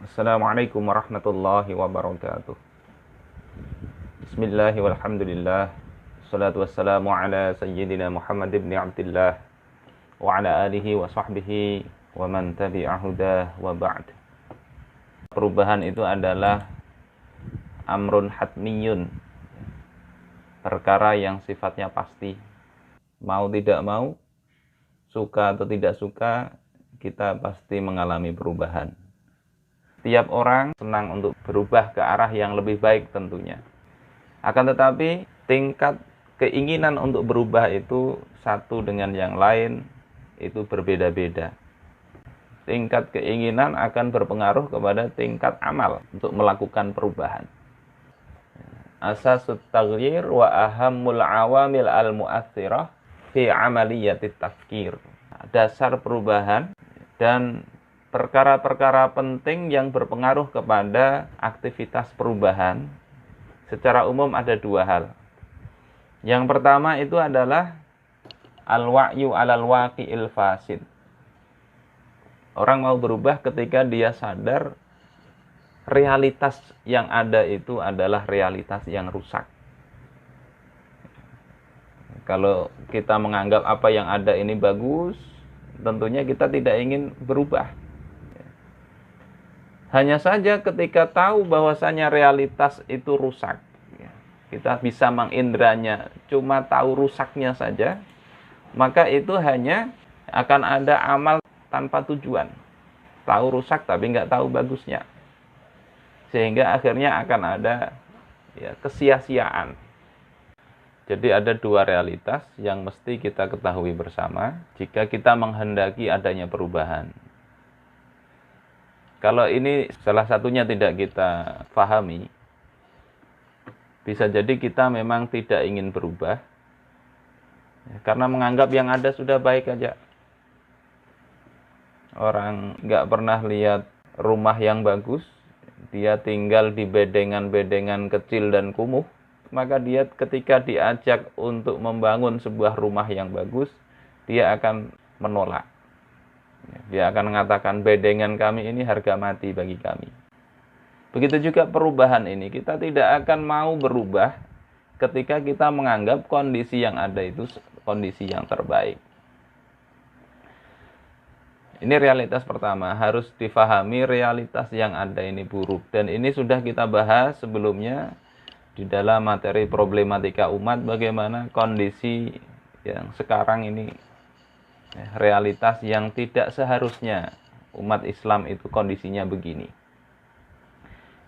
Assalamualaikum warahmatullahi wabarakatuh. Bismillahi walhamdulillah. Assalatu wassalamu ala sayyidina Muhammad ibn Abdillah wa ala alihi wa sahbihi wa man tabi'ahudah wa ba'd. Perubahan itu adalah amrun hatmiyun, perkara yang sifatnya pasti. Mau tidak mau, suka atau tidak suka, kita pasti mengalami perubahan. Tiap orang senang untuk berubah ke arah yang lebih baik tentunya. Akan tetapi tingkat keinginan untuk berubah itu satu dengan yang lain itu berbeda-beda. Tingkat keinginan akan berpengaruh kepada tingkat amal untuk melakukan perubahan. Asasut taghyir wa ahammul awamil al-mu'athirah fi amaliyatit tafkir. Dasar perubahan dan perkara-perkara penting yang berpengaruh kepada aktivitas perubahan secara umum ada dua hal. Yang pertama itu adalah al-wa'yu 'alal waqi'il fasid. Orang mau berubah ketika dia sadar realitas yang ada itu adalah realitas yang rusak. Kalau kita menganggap apa yang ada ini bagus, tentunya kita tidak ingin berubah. Hanya saja ketika tahu bahwasanya realitas itu rusak, kita bisa mengindranya, cuma tahu rusaknya saja, maka itu hanya akan ada amal tanpa tujuan. Tahu rusak tapi nggak tahu bagusnya. Sehingga akhirnya akan ada kesia-siaan. Jadi ada dua realitas yang mesti kita ketahui bersama jika kita menghendaki adanya perubahan. Kalau ini salah satunya tidak kita pahami, bisa jadi kita memang tidak ingin berubah, karena menganggap yang ada sudah baik aja. Orang nggak pernah lihat rumah yang bagus, dia tinggal di bedengan-bedengan kecil dan kumuh, maka dia ketika diajak untuk membangun sebuah rumah yang bagus, dia akan menolak. Dia akan mengatakan bedengan kami ini harga mati bagi kami. Begitu juga perubahan ini, kita tidak akan mau berubah ketika kita menganggap kondisi yang ada itu kondisi yang terbaik. Ini realitas pertama, harus difahami realitas yang ada ini buruk. Dan ini sudah kita bahas sebelumnya di dalam materi problematika umat, bagaimana kondisi yang sekarang ini realitas yang tidak seharusnya umat Islam itu kondisinya begini.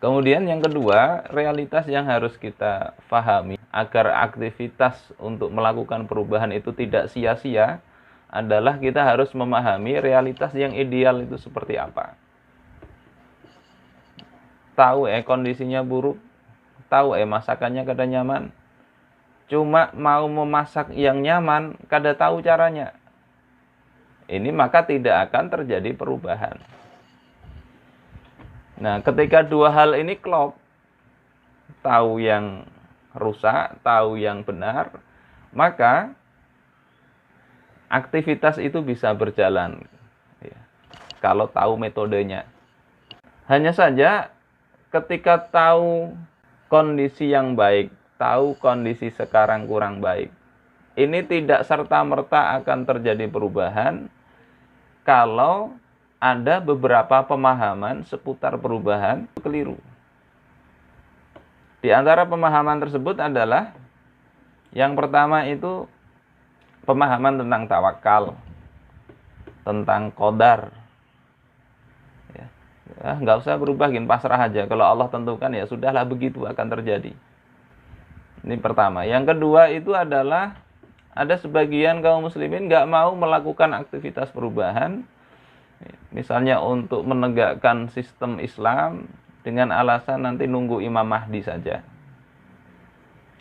Kemudian yang kedua, realitas yang harus kita pahami agar aktivitas untuk melakukan perubahan itu tidak sia-sia adalah kita harus memahami realitas yang ideal itu seperti apa. Tahu kondisinya buruk, tahu masakannya kada nyaman. Cuma mau memasak yang nyaman, kada tahu caranya. Ini maka tidak akan terjadi perubahan. Nah, ketika dua hal ini klop, tahu yang rusak, tahu yang benar, maka aktivitas itu bisa berjalan. Kalau tahu metodenya. Hanya saja ketika tahu kondisi yang baik, tahu kondisi sekarang kurang baik, ini tidak serta-merta akan terjadi perubahan kalau ada beberapa pemahaman seputar perubahan keliru. Di antara pemahaman tersebut adalah yang pertama itu pemahaman tentang tawakal, tentang qadar. Nggak usah berubah, pasrah aja. Kalau Allah tentukan ya sudahlah begitu akan terjadi. Ini pertama. Yang kedua itu adalah ada sebagian kaum muslimin nggak mau melakukan aktivitas perubahan, misalnya untuk menegakkan sistem Islam dengan alasan nanti nunggu Imam Mahdi saja.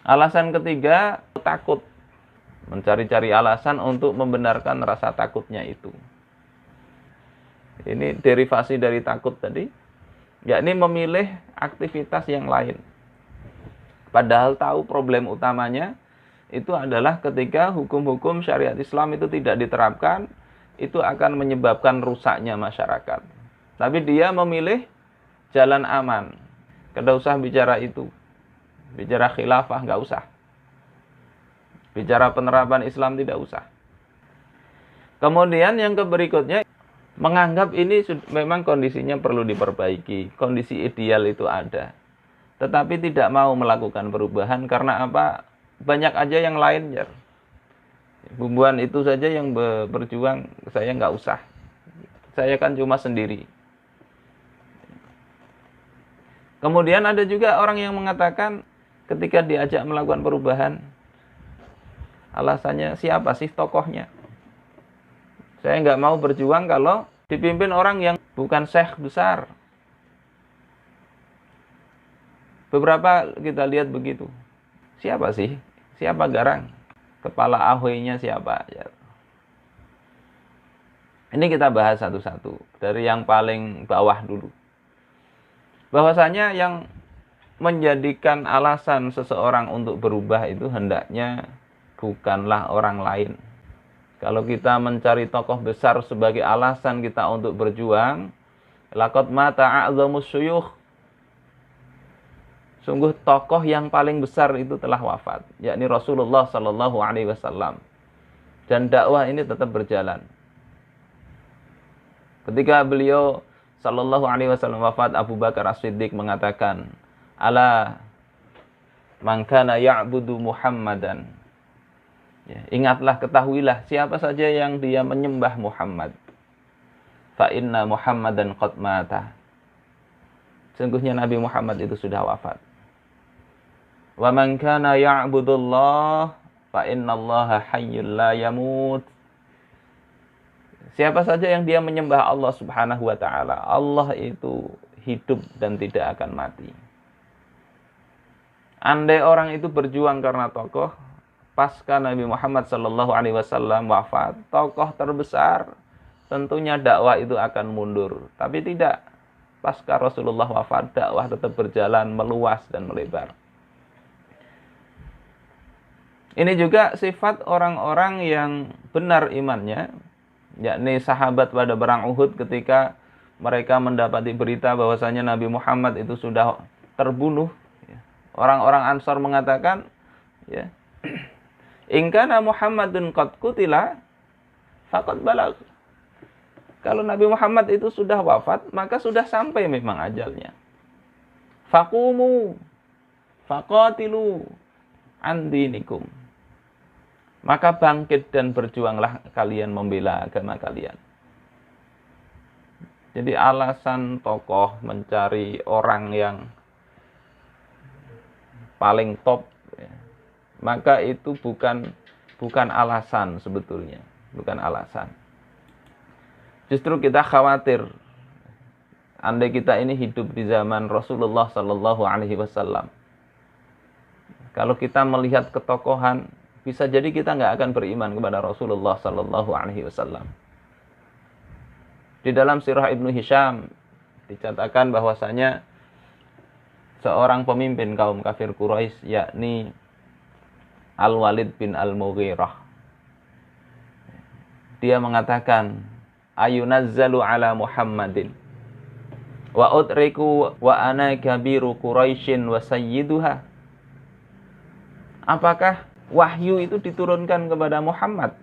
Alasan ketiga, takut, mencari-cari alasan untuk membenarkan rasa takutnya itu. Ini derivasi dari takut tadi, yakni memilih aktivitas yang lain. Padahal tahu problem utamanya itu adalah ketika hukum-hukum syariat Islam itu tidak diterapkan, itu akan menyebabkan rusaknya masyarakat. Tapi dia memilih jalan aman. Tidak usah bicara itu. Bicara khilafah nggak usah. Bicara penerapan Islam tidak usah. Kemudian yang berikutnya, menganggap ini memang kondisinya perlu diperbaiki. Kondisi ideal itu ada. Tetapi tidak mau melakukan perubahan karena apa? Banyak aja yang lain, ya. Bumbuan itu saja yang berjuang, saya nggak usah. Saya kan cuma sendiri. Kemudian ada juga orang yang mengatakan ketika diajak melakukan perubahan, alasannya siapa sih tokohnya? Saya nggak mau berjuang kalau dipimpin orang yang bukan syekh besar. Beberapa kita lihat begitu. Siapa sih? Siapa garang? Kepala AHW-nya siapa? Ya. Ini kita bahas satu-satu. Dari yang paling bawah dulu. Bahwasanya yang menjadikan alasan seseorang untuk berubah itu hendaknya bukanlah orang lain. Kalau kita mencari tokoh besar sebagai alasan kita untuk berjuang, laqad mata a'zamus syuyukh. Sungguh tokoh yang paling besar itu telah wafat, yakni Rasulullah sallallahu alaihi wasallam. Dan dakwah ini tetap berjalan. Ketika beliau sallallahu alaihi wasallam wafat, Abu Bakar As-Siddiq mengatakan, "Ala man kana ya'budu Muhammadan." Ya, ingatlah, ketahuilah siapa saja yang dia menyembah Muhammad. Fa inna Muhammadan qad mata. Sungguhnya Nabi Muhammad itu sudah wafat. Wa man kana ya'budullah fa innallaha hayyul la yamut. Siapa saja yang dia menyembah Allah Subhanahu wa taala, Allah itu hidup dan tidak akan mati. Andai orang itu berjuang karena tokoh, pasca Nabi Muhammad sallallahu alaihi wasallam wafat, tokoh terbesar, tentunya dakwah itu akan mundur. Tapi tidak. Pasca Rasulullah wafat, dakwah tetap berjalan, meluas dan melebar. Ini juga sifat orang-orang yang benar imannya, yakni sahabat pada perang Uhud ketika mereka mendapati berita bahwasanya Nabi Muhammad itu sudah terbunuh. Orang-orang Ansar mengatakan, ya, in kana Muhammadun qad qutila faqad balagh. Kalau Nabi Muhammad itu sudah wafat, maka sudah sampai memang ajalnya. Faqumu faqatilu an dinikum. Maka bangkit dan berjuanglah kalian membela agama kalian. Jadi alasan tokoh mencari orang yang paling top, ya, maka itu bukan alasan sebetulnya, bukan alasan. Justru kita khawatir, andai kita ini hidup di zaman Rasulullah Sallallahu Alaihi Wasallam, kalau kita melihat ketokohan, bisa jadi kita nggak akan beriman kepada Rasulullah Sallallahu Alaihi Wasallam. Di dalam Sirah Ibnu Hisham dicatatkan bahwasanya seorang pemimpin kaum kafir Quraisy, yakni Al-Walid bin Al-Mughirah, dia mengatakan, ayunazzalu ala Muhammadin wa utriku wa ana kabiru Quraisyin wa sayyiduha. Apakah wahyu itu diturunkan kepada Muhammad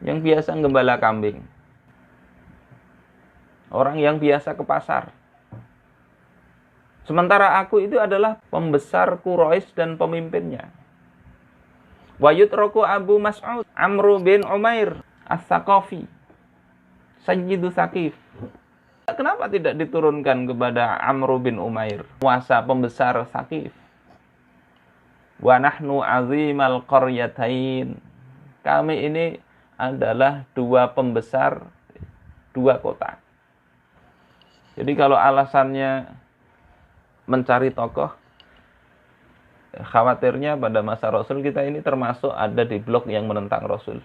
yang biasa gembala kambing, orang yang biasa ke pasar, sementara aku itu adalah pembesar Quraisy dan pemimpinnya. Wa yutraku Abu Mas'ud Amru bin Umair As-Saqafi Sayyidu Saqif. Kenapa tidak diturunkan kepada Amru bin Umair, kuasa pembesar Saqif? Wa nahnu azimal qaryatain. Kami ini adalah dua pembesar dua kota. Jadi kalau alasannya mencari tokoh, khawatirnya pada masa Rasul kita ini termasuk ada di blok yang menentang Rasul.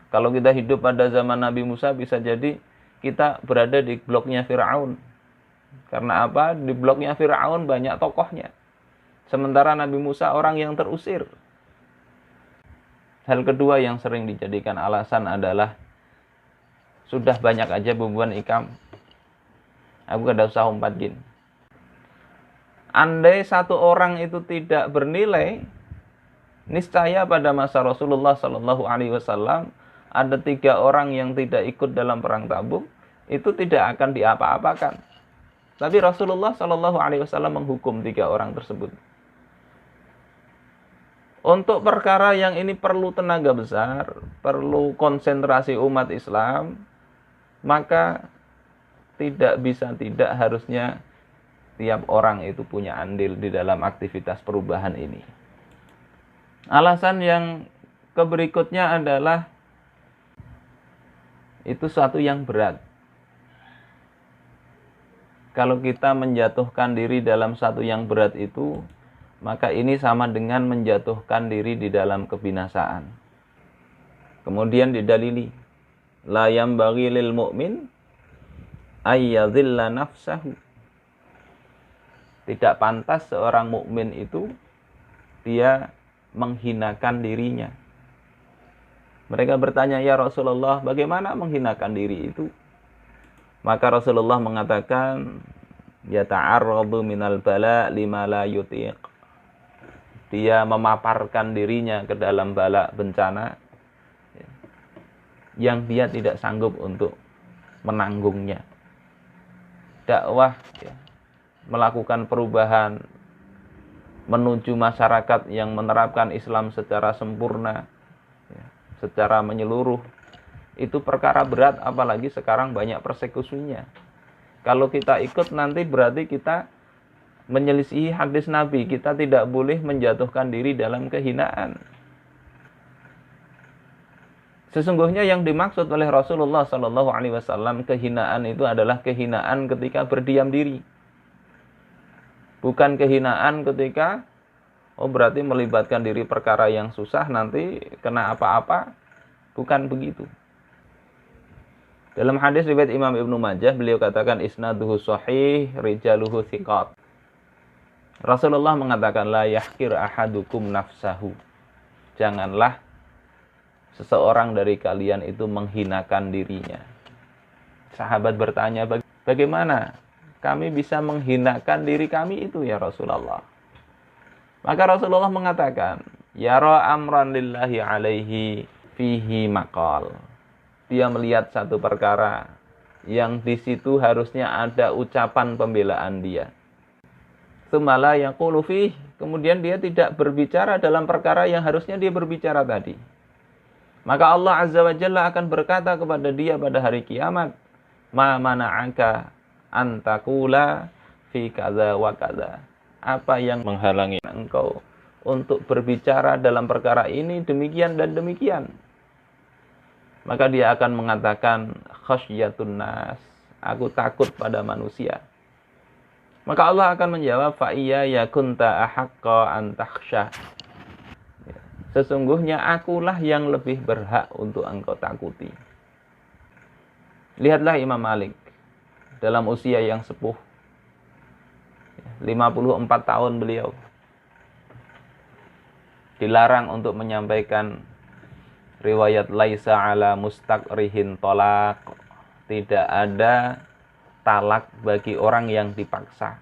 Kalau kita hidup pada zaman Nabi Musa, bisa jadi kita berada di bloknya Fir'aun. Karena apa? Di bloknya Fir'aun banyak tokohnya. Sementara Nabi Musa orang yang terusir. Hal kedua yang sering dijadikan alasan adalah sudah banyak aja bumbuan ikam. Aku kada usah umpat gin. Andai satu orang itu tidak bernilai, niscaya pada masa Rasulullah Shallallahu Alaihi Wasallam ada 3 orang yang tidak ikut dalam perang Tabuk, itu tidak akan diapa-apakan. Tapi Rasulullah Shallallahu Alaihi Wasallam menghukum 3 orang tersebut. Untuk perkara yang ini perlu tenaga besar, perlu konsentrasi umat Islam, maka tidak bisa tidak harusnya tiap orang itu punya andil di dalam aktivitas perubahan ini. Alasan yang berikutnya adalah itu suatu yang berat. Kalau kita menjatuhkan diri dalam satu yang berat itu, maka ini sama dengan menjatuhkan diri di dalam kebinasaan. Kemudian didalili, la yambaghi lil mu'min ayyadhilla nafsahu. Tidak pantas seorang mukmin itu dia menghinakan dirinya. Mereka bertanya, ya Rasulullah, bagaimana menghinakan diri itu? Maka Rasulullah mengatakan, yata'arradu minal bala lima la yutiq. Dia memaparkan dirinya ke dalam bala bencana yang dia tidak sanggup untuk menanggungnya. Dakwah, melakukan perubahan, menuju masyarakat yang menerapkan Islam secara sempurna, secara menyeluruh, itu perkara berat, apalagi sekarang banyak persekusinya. Kalau kita ikut nanti berarti kita menyelisihi hadis Nabi, kita tidak boleh menjatuhkan diri dalam kehinaan. Sesungguhnya yang dimaksud oleh Rasulullah Shallallahu Alaihi Wasallam kehinaan itu adalah kehinaan ketika berdiam diri, bukan kehinaan ketika berarti melibatkan diri perkara yang susah nanti kena apa-apa, bukan begitu. Dalam hadis riwayat Imam Ibnu Majah beliau katakan isnaduhu sahih rijaluhu thiqat. Rasulullah mengatakan la yahkir ahadukum nafsahu. Janganlah seseorang dari kalian itu menghinakan dirinya. Sahabat bertanya, bagaimana kami bisa menghinakan diri kami itu ya Rasulullah? Maka Rasulullah mengatakan, yara amran lillahi alaihi fihi maqal. Dia melihat satu perkara yang di situ harusnya ada ucapan pembelaan dia. Tsumala yaqulu fihi, kemudian dia tidak berbicara dalam perkara yang harusnya dia berbicara tadi. Maka Allah Azza wa Jalla akan berkata kepada dia pada hari kiamat, ma mana'aka an taqula fi kadza wa kadza. Apa yang menghalangi engkau untuk berbicara dalam perkara ini demikian dan demikian? Maka dia akan mengatakan khasyatun nas, aku takut pada manusia. Maka Allah akan menjawab, fa iya yakunta ahaqqa an takhsha. Sesungguhnya akulah yang lebih berhak untuk engkau takuti. Lihatlah Imam Malik dalam usia yang sepuh, 54 tahun beliau, dilarang untuk menyampaikan riwayat laisa ala mustaqrihin tolak. Tidak ada talak bagi orang yang dipaksa.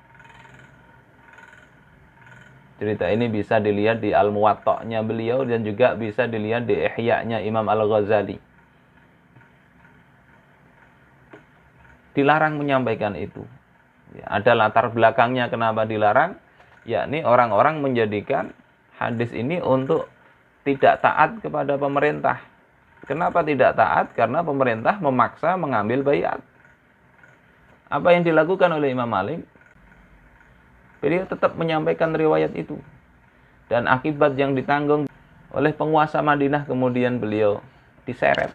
Cerita ini bisa dilihat di Al-Muwatta-nya beliau dan juga bisa dilihat di Ihya-nya Imam Al-Ghazali. Dilarang menyampaikan itu. Ada latar belakangnya kenapa dilarang, yakni orang-orang menjadikan hadis ini untuk tidak taat kepada pemerintah. Kenapa tidak taat? Karena pemerintah memaksa mengambil baiat. Apa yang dilakukan oleh Imam Malik? Beliau tetap menyampaikan riwayat itu. Dan akibat yang ditanggung oleh penguasa Madinah, kemudian beliau diseret.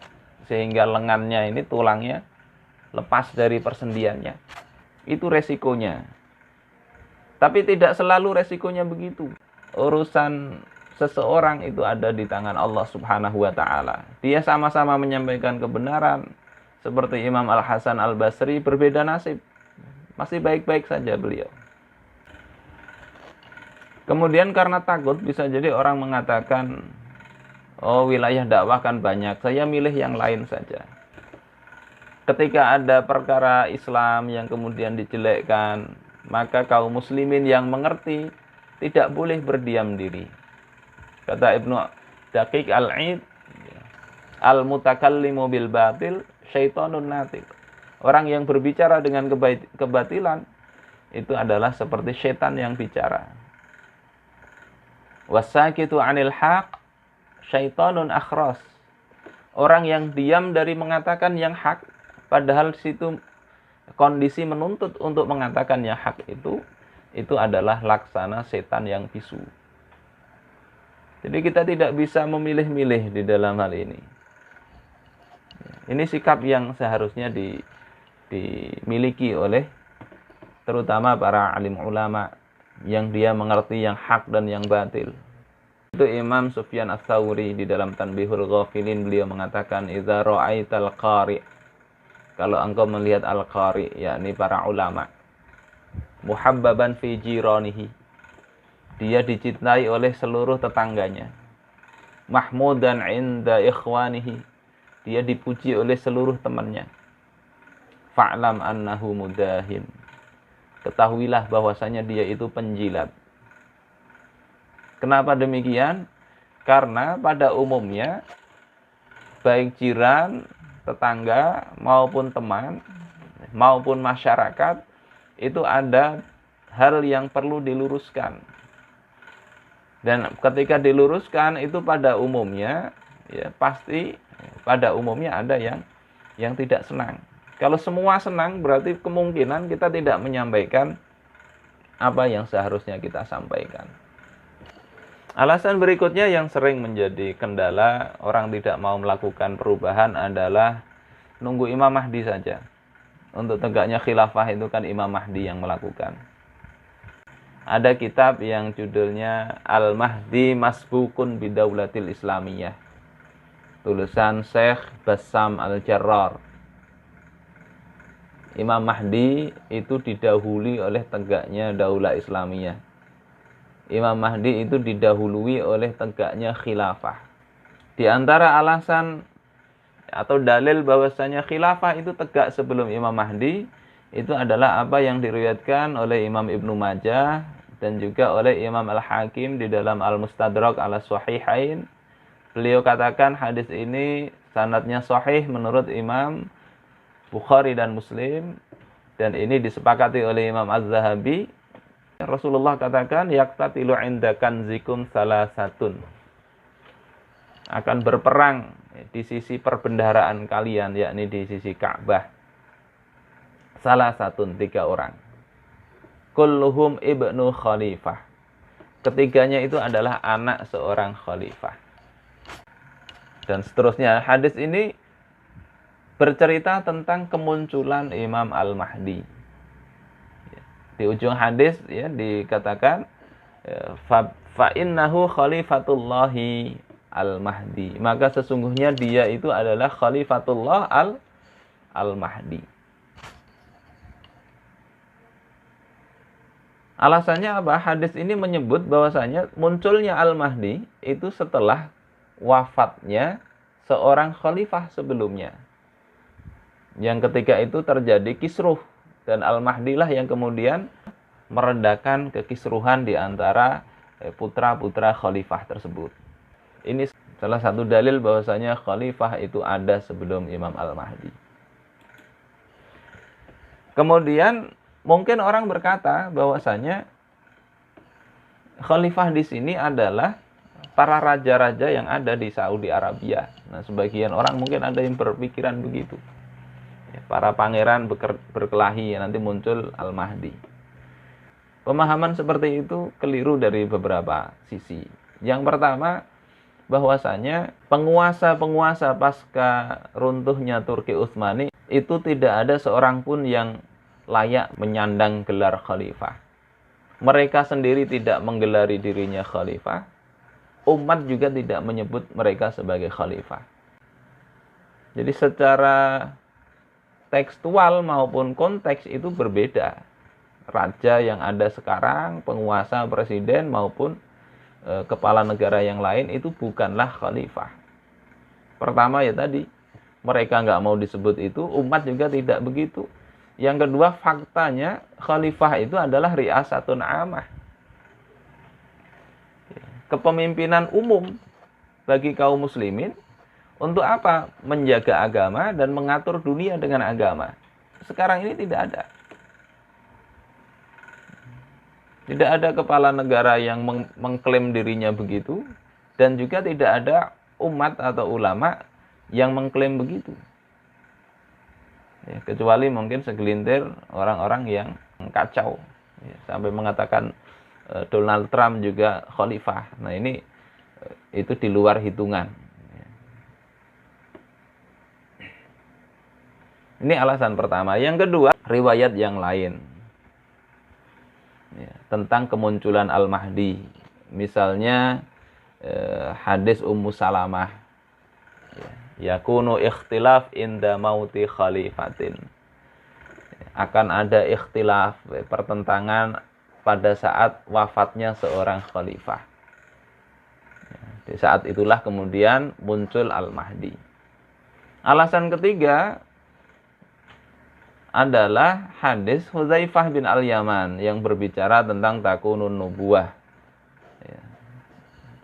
Sehingga lengannya ini, tulangnya lepas dari persendiannya. Itu resikonya. Tapi tidak selalu resikonya begitu. Urusan seseorang itu ada di tangan Allah Subhanahu wa ta'ala. Dia sama-sama menyampaikan kebenaran. Seperti Imam Al-Hasan Al-Basri, berbeda nasib. Masih baik-baik saja beliau. Kemudian karena takut, bisa jadi orang mengatakan, oh wilayah dakwah kan banyak, saya milih yang lain saja. Ketika ada perkara Islam yang kemudian dijelekkan, maka kaum muslimin yang mengerti tidak boleh berdiam diri. Kata Ibnu Daqiq Al-Aid, al-mutakallimu bil batil syaitonun natik. Orang yang berbicara dengan kebatilan itu adalah seperti setan yang bicara. Wasakitu 'anil haq syaitonun akhras. Orang yang diam dari mengatakan yang hak, padahal situ kondisi menuntut untuk mengatakan yang hak itu adalah laksana setan yang bisu. Jadi kita tidak bisa memilih-milih di dalam hal ini. Ini sikap yang seharusnya dimiliki oleh terutama para alim ulama yang dia mengerti yang hak dan yang batil. Itu Imam Sufyan Ats-Tsauri di dalam Tanbihul Ghafilin, beliau mengatakan idza ra'aital qari', kalau engkau melihat al-qari, yakni para ulama, muhabbaban fi jiranihi, dia dicintai oleh seluruh tetangganya, mahmudan 'inda ikhwanihi, dia dipuji oleh seluruh temannya, fa'lam annahu mudahin, ketahuilah bahwasanya dia itu penjilat. Kenapa demikian? Karena pada umumnya baik jiran, tetangga maupun teman maupun masyarakat itu ada hal yang perlu diluruskan. Dan ketika diluruskan itu pada umumnya ya pasti pada umumnya ada yang tidak senang. Kalau semua senang berarti kemungkinan kita tidak menyampaikan apa yang seharusnya kita sampaikan. Alasan berikutnya yang sering menjadi kendala orang tidak mau melakukan perubahan adalah nunggu Imam Mahdi saja. Untuk tegaknya khilafah itu kan Imam Mahdi yang melakukan. Ada kitab yang judulnya Al-Mahdi Masbukun Bidaulatil Islamiyah, tulisan Syekh Bassam Al-Jarrar. Imam Mahdi itu didahului oleh tegaknya daulah Islamiyah. Imam Mahdi itu didahului oleh tegaknya khilafah. Di antara alasan atau dalil bahwasanya khilafah itu tegak sebelum Imam Mahdi itu adalah apa yang diriwayatkan oleh Imam Ibnu Majah dan juga oleh Imam Al-Hakim di dalam Al-Mustadrak ala Sahihain. Beliau katakan hadis ini sanadnya sahih menurut Imam Bukhari dan Muslim, dan ini disepakati oleh Imam Az-Zahabi. Rasulullah katakan yaqtatilu 'inda kanzikum salasatun, akan berperang di sisi perbendaharaan kalian, yakni di sisi Ka'bah, salasatun, 3 orang, kulluhum ibnu khalifah, ketiganya itu adalah anak seorang khalifah, dan seterusnya. Hadis ini bercerita tentang kemunculan Imam Al-Mahdi. Di ujung hadis ya dikatakan fa innahu khalifatullahi al-mahdi, maka sesungguhnya dia itu adalah khalifatullah al-mahdi. Alasannya apa? Hadis ini menyebut bahwasanya munculnya al-mahdi itu setelah wafatnya seorang khalifah sebelumnya, yang ketika itu terjadi kisruh. Dan Al-Mahdi lah yang kemudian meredakan kekisruhan di antara putra-putra khalifah tersebut. Ini salah satu dalil bahwasanya khalifah itu ada sebelum Imam Al-Mahdi. Kemudian mungkin orang berkata bahwasanya khalifah di sini adalah para raja-raja yang ada di Saudi Arabia. Nah, sebagian orang mungkin ada yang berpikiran begitu. Para pangeran berkelahi, nanti muncul Al-Mahdi. Pemahaman seperti itu keliru dari beberapa sisi. Yang pertama, bahwasanya penguasa-penguasa pasca runtuhnya Turki Utsmani itu tidak ada seorang pun yang layak menyandang gelar khalifah. Mereka sendiri tidak menggelari dirinya khalifah. Umat juga tidak menyebut mereka sebagai khalifah. Jadi secara tekstual maupun konteks itu berbeda. Raja yang ada sekarang, penguasa, presiden maupun kepala negara yang lain itu bukanlah khalifah. Pertama ya tadi, mereka nggak mau disebut itu, umat juga tidak begitu. Yang kedua, faktanya khalifah itu adalah ri'asatun amah. Kepemimpinan umum bagi kaum muslimin untuk apa? Menjaga agama dan mengatur dunia dengan agama. Sekarang ini tidak ada. Tidak ada kepala negara yang mengklaim dirinya begitu, dan juga tidak ada umat atau ulama yang mengklaim begitu. Ya, kecuali mungkin segelintir orang-orang yang kacau, ya, sampai mengatakan Donald Trump juga khalifah. Nah ini itu di luar hitungan. Ini alasan pertama. Yang kedua, riwayat yang lain, ya, tentang kemunculan Al-Mahdi. Misalnya hadis Ummu Salamah, yakunu ikhtilaf inda mauti khalifatin. Akan ada ikhtilaf, pertentangan pada saat wafatnya seorang khalifah. Di saat itulah kemudian muncul Al-Mahdi. Alasan ketiga adalah hadis Hudzaifah bin Al-Yaman yang berbicara tentang takunun nubuwah.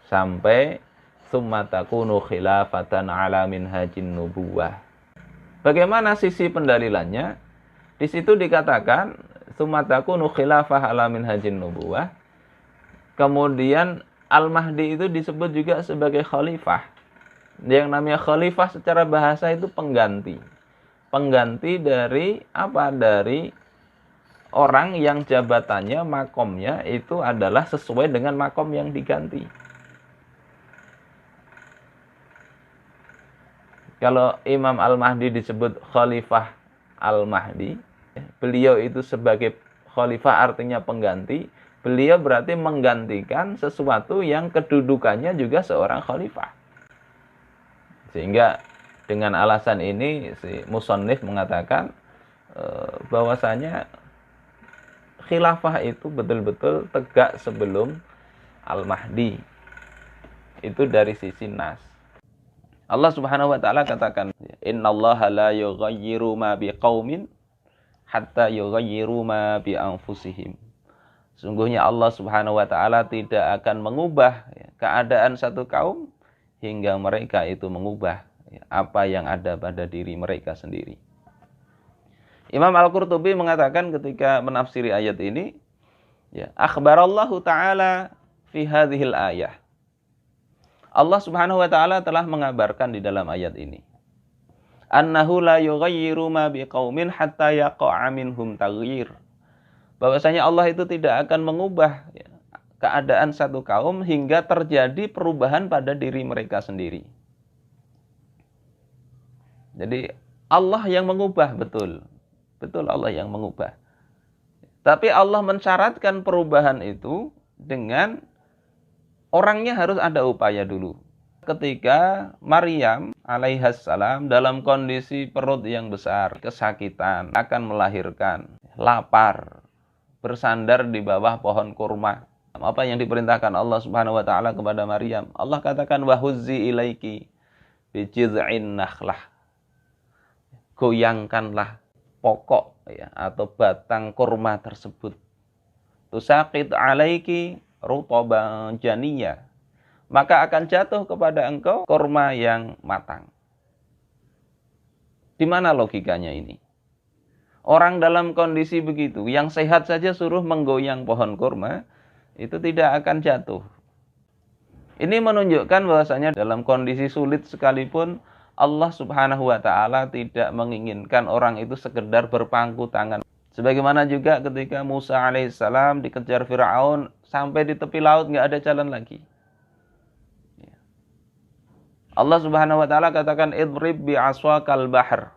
Sampai summa takunu khilafatan ala minhajin nubuwah. Bagaimana sisi pendalilannya? Di situ dikatakan summa takunu khilafah ala minhajin nubuwah. Kemudian Al-Mahdi itu disebut juga sebagai khalifah. Yang namanya khalifah secara bahasa itu pengganti. Pengganti dari apa? Dari orang yang jabatannya, makomnya itu adalah sesuai dengan makom yang diganti. Kalau Imam Al-Mahdi disebut Khalifah Al-Mahdi, beliau itu sebagai khalifah artinya pengganti. Beliau berarti menggantikan sesuatu yang kedudukannya juga seorang khalifah. Sehingga dengan alasan ini si musannif mengatakan bahwasanya khilafah itu betul-betul tegak sebelum Al-Mahdi. Itu dari sisi nas. Allah Subhanahu wa taala katakan, "Innallaha la yughayyiru ma biqaumin hatta yughayyiru ma bi anfusihim." Sungguhnya Allah Subhanahu wa taala tidak akan mengubah keadaan satu kaum hingga mereka itu mengubah apa yang ada pada diri mereka sendiri. Imam Al-Qurtubi mengatakan ketika menafsiri ayat ini, ya, akhbarallahu taala fi hadhil ayah. Allah Subhanahu wa taala telah mengabarkan di dalam ayat ini, annahu la yughayyiru ma biqaumin hatta yaqa'a minhum taghyir. Bahwasanya Allah itu tidak akan mengubah keadaan satu kaum hingga terjadi perubahan pada diri mereka sendiri. Jadi Allah yang mengubah, betul. Betul Allah yang mengubah. Tapi Allah mensyaratkan perubahan itu dengan orangnya harus ada upaya dulu. Ketika Maryam alaihissalam dalam kondisi perut yang besar, kesakitan, akan melahirkan, lapar, bersandar di bawah pohon kurma. Apa yang diperintahkan Allah Subhanahu wa taala kepada Maryam? Allah katakan wahuzzi ilaiki bijiz'in nakhlah. Goyangkanlah pokok ya atau batang kurma tersebut. Tusaqit alaiki rutaban janiyah, maka akan jatuh kepada engkau kurma yang matang. Di mana logikanya ini? Orang dalam kondisi begitu, yang sehat saja suruh menggoyang pohon kurma, itu tidak akan jatuh. Ini menunjukkan bahwasanya dalam kondisi sulit sekalipun Allah Subhanahu wa taala tidak menginginkan orang itu sekedar berpangku tangan. Sebagaimana juga ketika Musa alaihissalam dikejar Fir'aun sampai di tepi laut nggak ada jalan lagi. Allah Subhanahu wa taala katakan idrib bi aswakal bahr.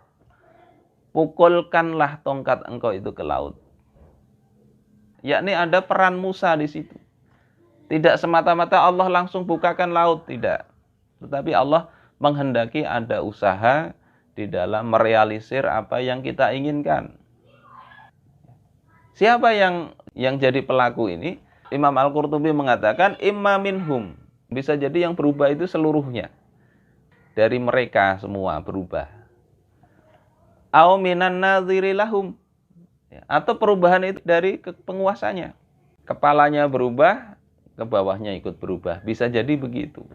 Pukulkanlah tongkat engkau itu ke laut. Yakni ada peran Musa di situ. Tidak semata-mata Allah langsung bukakan laut, tidak. Tetapi Allah menghendaki ada usaha di dalam merealisir apa yang kita inginkan. Siapa yang jadi pelaku ini? Imam Al-Qurtubi mengatakan imma minhum. Bisa jadi yang berubah itu seluruhnya. Dari mereka semua berubah. Au minan nadhiri lahum. Ya, atau perubahan itu dari penguasanya. Kepalanya berubah, ke bawahnya ikut berubah. Bisa jadi begitu.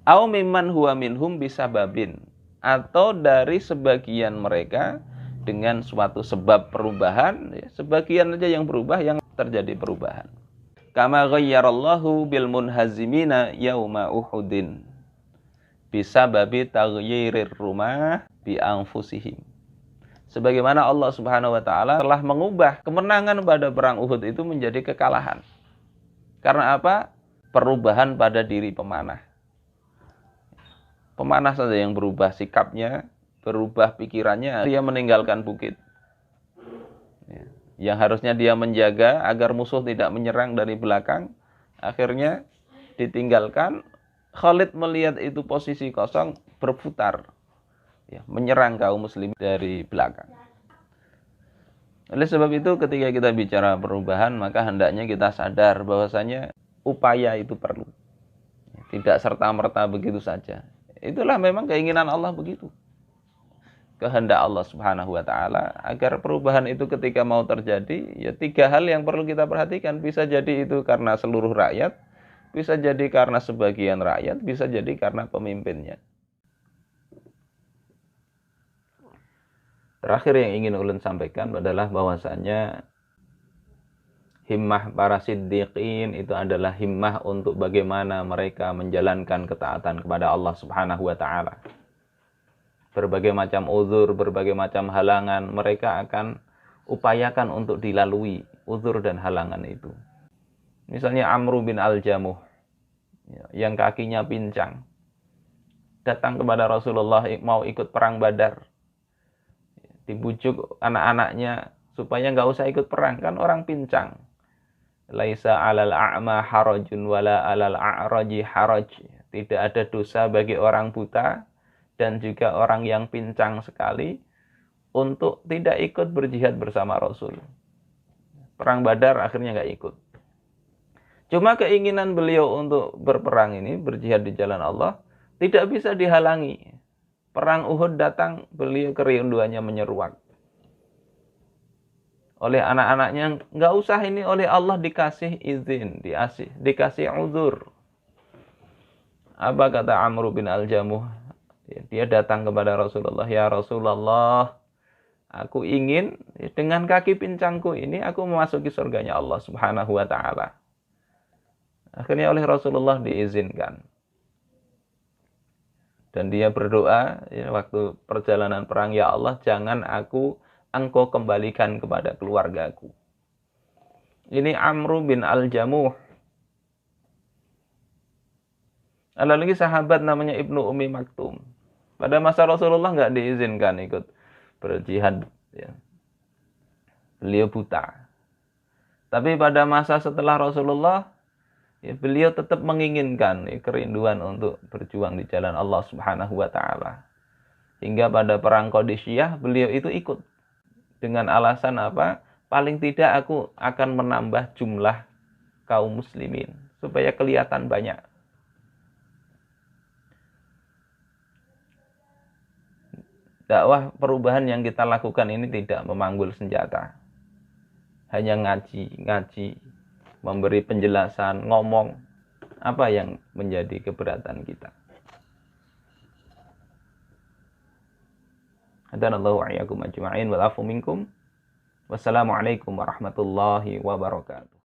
Au mimman huwa minhum bisababin. Atau dari sebagian mereka dengan suatu sebab perubahan, ya, sebagian aja yang berubah, yang terjadi perubahan. Kama ghayyarallahu bil munhazimina yauma Uhudin bisababi taghyirir rumah bi anfusihim. Sebagaimana Allah Subhanahu wa taala telah mengubah kemenangan pada perang Uhud itu menjadi kekalahan. Karena apa? Perubahan pada diri pemanah. Pemanah saja yang berubah sikapnya, berubah pikirannya, dia meninggalkan bukit. Yang harusnya dia menjaga agar musuh tidak menyerang dari belakang, akhirnya ditinggalkan. Khalid melihat itu posisi kosong, berputar, ya, menyerang kaum muslim dari belakang. Oleh sebab itu ketika kita bicara perubahan, maka hendaknya kita sadar bahwasanya upaya itu perlu. Tidak serta-merta begitu saja. Itulah memang keinginan Allah begitu. Kehendak Allah Subhanahu wa taala agar perubahan itu ketika mau terjadi, ya 3 hal yang perlu kita perhatikan. Bisa jadi itu karena seluruh rakyat, bisa jadi karena sebagian rakyat, bisa jadi karena pemimpinnya. Terakhir yang ingin ulun sampaikan adalah bahwasanya himmah para siddiqin itu adalah himmah untuk bagaimana mereka menjalankan ketaatan kepada Allah Subhanahu wa taala. Berbagai macam uzur, berbagai macam halangan, mereka akan upayakan untuk dilalui uzur dan halangan itu. Misalnya Amru bin Al-Jamuh, yang kakinya pincang, datang kepada Rasulullah mau ikut perang Badar. Dibujuk anak-anaknya supaya nggak usah ikut perang, kan orang pincang. Laisa 'alal a'ma harajun wala 'alal a'raji haraj. Tidak ada dosa bagi orang buta dan juga orang yang pincang sekali untuk tidak ikut berjihad bersama Rasul. Perang Badar akhirnya nggak ikut. Cuma keinginan beliau untuk berperang ini, berjihad di jalan Allah, tidak bisa dihalangi. Perang Uhud datang, beliau kerinduannya menyeruak. Oleh anak-anaknya, nggak usah ini, oleh Allah dikasih izin, dikasih uzur. Apa kata Amr bin Al-Jamuh? Dia datang kepada Rasulullah, ya Rasulullah, aku ingin dengan kaki pincangku ini aku memasuki surganya Allah Subhanahu wa taala. Akhirnya oleh Rasulullah diizinkan. Dan dia berdoa, ya, waktu perjalanan perang, ya Allah, jangan engkau kembalikan kepada keluargaku. Ini Amr bin Al-Jamuh. Ada lagi sahabat namanya Ibnu Ummi Maktum. Pada masa Rasulullah nggak diizinkan ikut berjihad. Ya. Beliau buta. Tapi pada masa setelah Rasulullah, ya, beliau tetap menginginkan, ya, kerinduan untuk berjuang di jalan Allah Subhanahu wa taala. Hingga pada perang Qadisiyah beliau itu ikut. Dengan alasan apa? Paling tidak aku akan menambah jumlah kaum muslimin supaya kelihatan banyak. Dakwah perubahan yang kita lakukan ini tidak memanggul senjata. Hanya ngaji, memberi penjelasan, ngomong apa yang menjadi keberatan kita. Hadanallahu wa iyyakum ajma'in wal afu minkum. Wassalamualaikum warahmatullahi wabarakatuh.